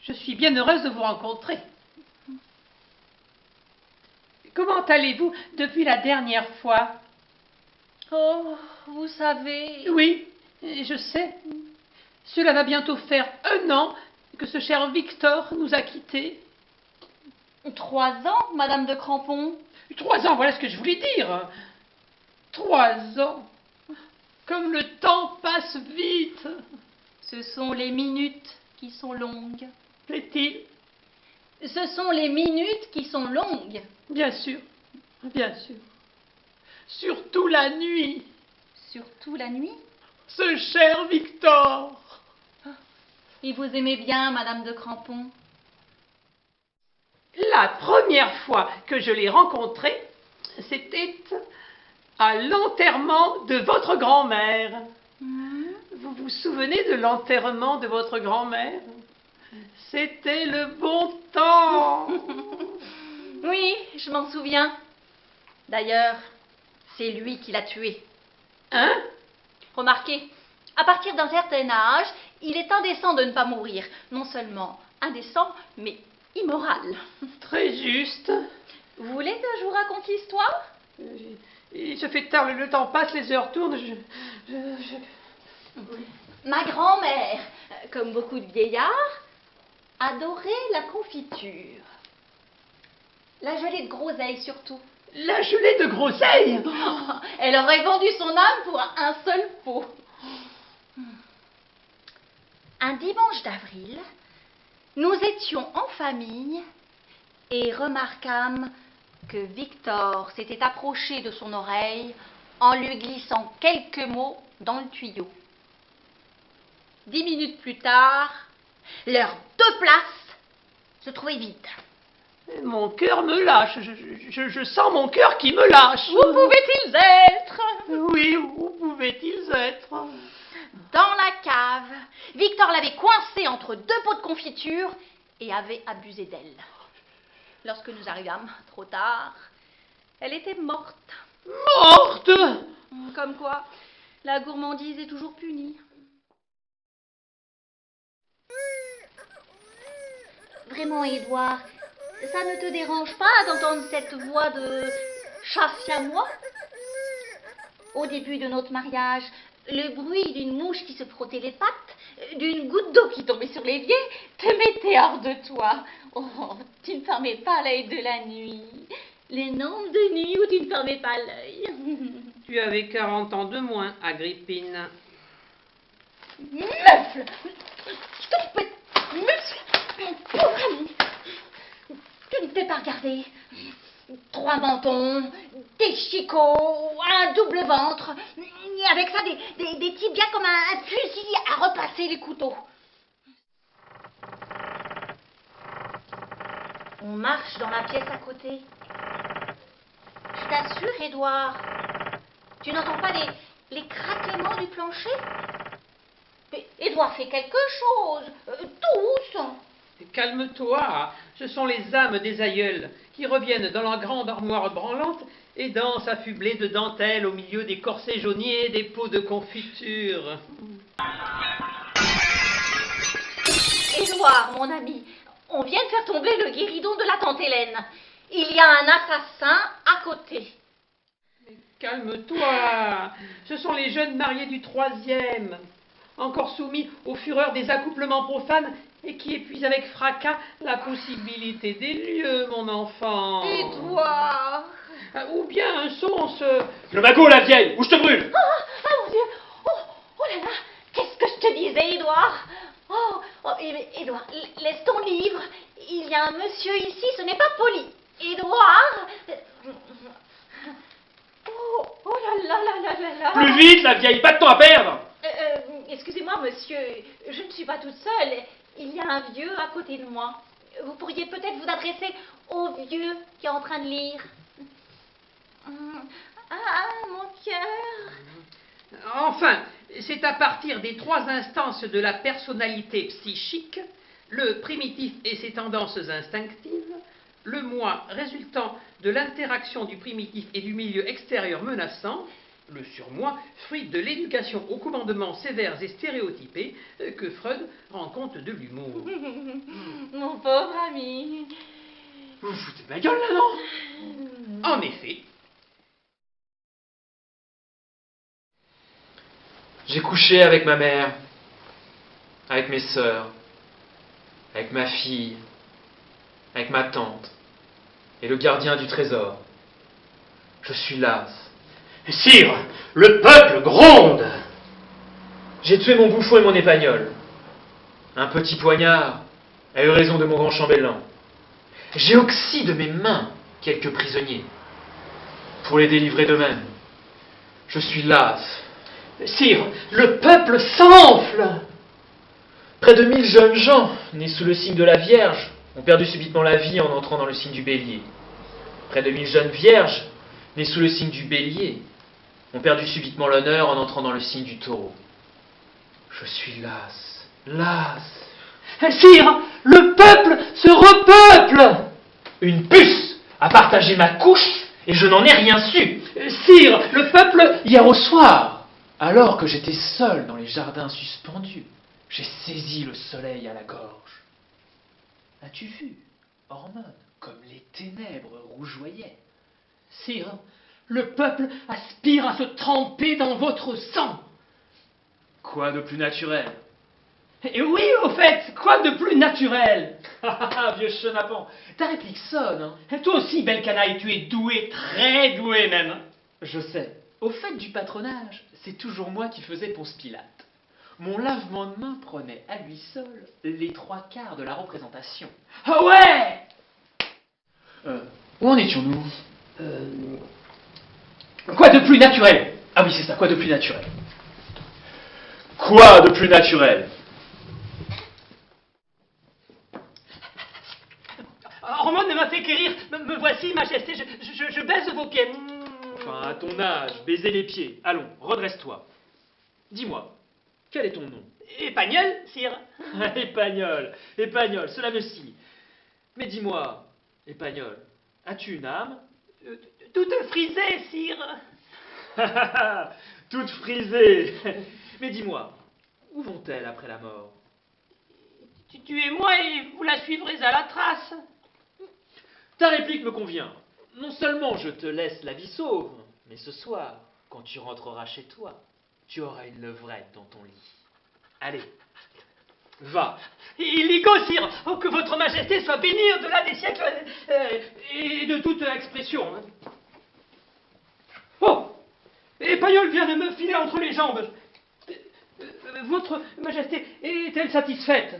Je suis bien heureuse de vous rencontrer. Comment allez-vous depuis la dernière fois? Oh, vous savez... Oui, je sais. Cela va bientôt faire 1 an que ce cher Victor nous a quittés. 3 ans, Madame de Crampon. 3 ans, voilà ce que je voulais dire. 3 ans. Comme le temps passe vite. Ce sont les minutes qui sont longues. Plaît-il? Ce sont les minutes qui sont longues. Bien sûr, bien sûr. Surtout la nuit. Surtout la nuit. Ce cher Victor. Et vous aimez bien, Madame de Crampon? La première fois que je l'ai rencontré, c'était à l'enterrement de votre grand-mère. Vous vous souvenez de l'enterrement de votre grand-mère? C'était le bon temps. Oui, je m'en souviens. D'ailleurs, c'est lui qui l'a tuée. Hein? Remarquez, à partir d'un certain âge, il est indécent de ne pas mourir. Non seulement indécent, mais immoral. Très juste. Vous voulez que je vous raconte l'histoire? Il se fait tard, le temps passe, les heures tournent. Ma grand-mère, comme beaucoup de vieillards, adorait la confiture. La gelée de groseille surtout. La gelée de groseille. Elle aurait vendu son âme pour un seul pot. Un dimanche d'avril, nous étions en famille et remarquâmes que Victor s'était approché de son oreille en lui glissant quelques mots dans le tuyau. 10 minutes plus tard, leurs 2 places se trouvaient vides. Mon cœur me lâche. Je sens mon cœur qui me lâche. Où pouvaient-ils être? Oui, où pouvaient-ils être? Dans la cave. Victor l'avait coincée entre 2 pots de confiture et avait abusé d'elle. Lorsque nous arrivâmes, trop tard, elle était morte. Morte? Comme quoi, la gourmandise est toujours punie. Vraiment, Édouard, ça ne te dérange pas d'entendre cette voix de chat siamois? Au début de notre mariage, le bruit d'une mouche qui se frottait les pattes, d'une goutte d'eau qui tombait sur l'évier, te mettait hors de toi. Oh, tu ne fermais pas l'œil de la nuit. Les nombres de nuits où tu ne fermais pas l'œil. Tu avais 40 ans de moins, Agrippine. Mufle! Je te pète, mufle! Mon pauvre ami! Tu ne t'es pas regardé. 3 mentons, des chicots, un double ventre, et avec ça des tibias comme un fusil à repasser les couteaux. On marche dans la pièce à côté. Je t'assure, Édouard, tu n'entends pas les craquements du plancher? Mais Édouard, fais quelque chose, tous. Calme-toi, ce sont les âmes des aïeuls qui reviennent dans la grande armoire branlante et dansent affublés de dentelles au milieu des corsets jauniers et des pots de confiture. Édouard, mon ami, on vient de faire tomber le guéridon de la tante Hélène. Il y a un assassin à côté. Calme-toi, ce sont les jeunes mariés du 3e, encore soumis aux fureurs des accouplements profanes et qui épuisent avec fracas la possibilité des lieux, mon enfant. Édouard! Ou bien un sonce. Le magot, la vieille, ou je te brûle! Ah, mon Dieu! Oh là là! Qu'est-ce que je te disais, Édouard? Édouard, laisse ton livre. Il y a un monsieur ici, ce n'est pas poli. Édouard! Oh là là là là là là! Plus vite, la vieille, pas de temps à perdre! Excusez-moi, monsieur, je ne suis pas toute seule. Il y a un vieux à côté de moi. Vous pourriez peut-être vous adresser au vieux qui est en train de lire. Ah, mon cœur! Enfin, c'est à partir des 3 instances de la personnalité psychique, le primitif et ses tendances instinctives, le moi résultant de l'interaction du primitif et du milieu extérieur menaçant, Le surmoi, fruit de l'éducation aux commandements sévères et stéréotypés que Freud rend compte de l'humour. Mon pauvre ami. Vous vous foutez de ma gueule, là, non? En effet, J'ai couché avec ma mère, avec mes sœurs, avec ma fille, avec ma tante et le gardien du trésor. Je suis las. Sire, le peuple gronde. J'ai tué mon bouffon et mon épagnol. Un petit poignard a eu raison de mon grand chambellan. J'ai oxy de mes mains quelques prisonniers pour les délivrer d'eux-mêmes. Je suis las. Sire, le peuple s'enfle. Près de 1000 jeunes gens, nés sous le signe de la Vierge, ont perdu subitement la vie en entrant dans le signe du Bélier. Près de 1000 jeunes vierges, nées sous le signe du Bélier, ont perdu subitement l'honneur en entrant dans le signe du Taureau. Je suis las, las. Sire, le peuple se repeuple. Une puce a partagé ma couche et je n'en ai rien su. Sire, le peuple... Hier au soir, alors que j'étais seul dans les jardins suspendus, j'ai saisi le soleil à la gorge. As-tu vu, Hormone, comme les ténèbres rougeoyaient? Sire, le peuple aspire à se tremper dans votre sang. Quoi de plus naturel? Et oui, au fait, quoi de plus naturel? Vieux chenapan, ta réplique sonne, hein? Et toi aussi, belle canaille, tu es doué, très doué même. Je sais. Au fait du patronage, c'est toujours moi qui faisais Ponce Pilate. Mon lavement de main prenait à lui seul les 3/4 de la représentation. Ah ouais! Où en étions-nous? Quoi de plus naturel? Ah oui, c'est ça, quoi de plus naturel? Quoi de plus naturel? Hormone m'a fait quérir. Me voici, Majesté, je baise vos pieds. Enfin, à ton âge, baiser les pieds. Allons, redresse-toi. Dis-moi, quel est ton nom? Épagnol, sire. Épagnol, Épagnol, cela me scie. Mais dis-moi, Épagnol, as-tu une âme? Toute frisée, sire. Toute frisée. Mais dis-moi, où vont-elles après la mort? Tuez-moi et vous la suivrez à la trace. Ta réplique me convient. Non seulement je te laisse la vie sauve, mais ce soir, quand tu rentreras chez toi, tu auras une levrette dans ton lit. Allez, va. Illico, sire, oh, que votre majesté soit bénie au-delà des siècles et de toute expression. Oh, Épagnol vient de me filer entre les jambes. Votre majesté est-elle satisfaite?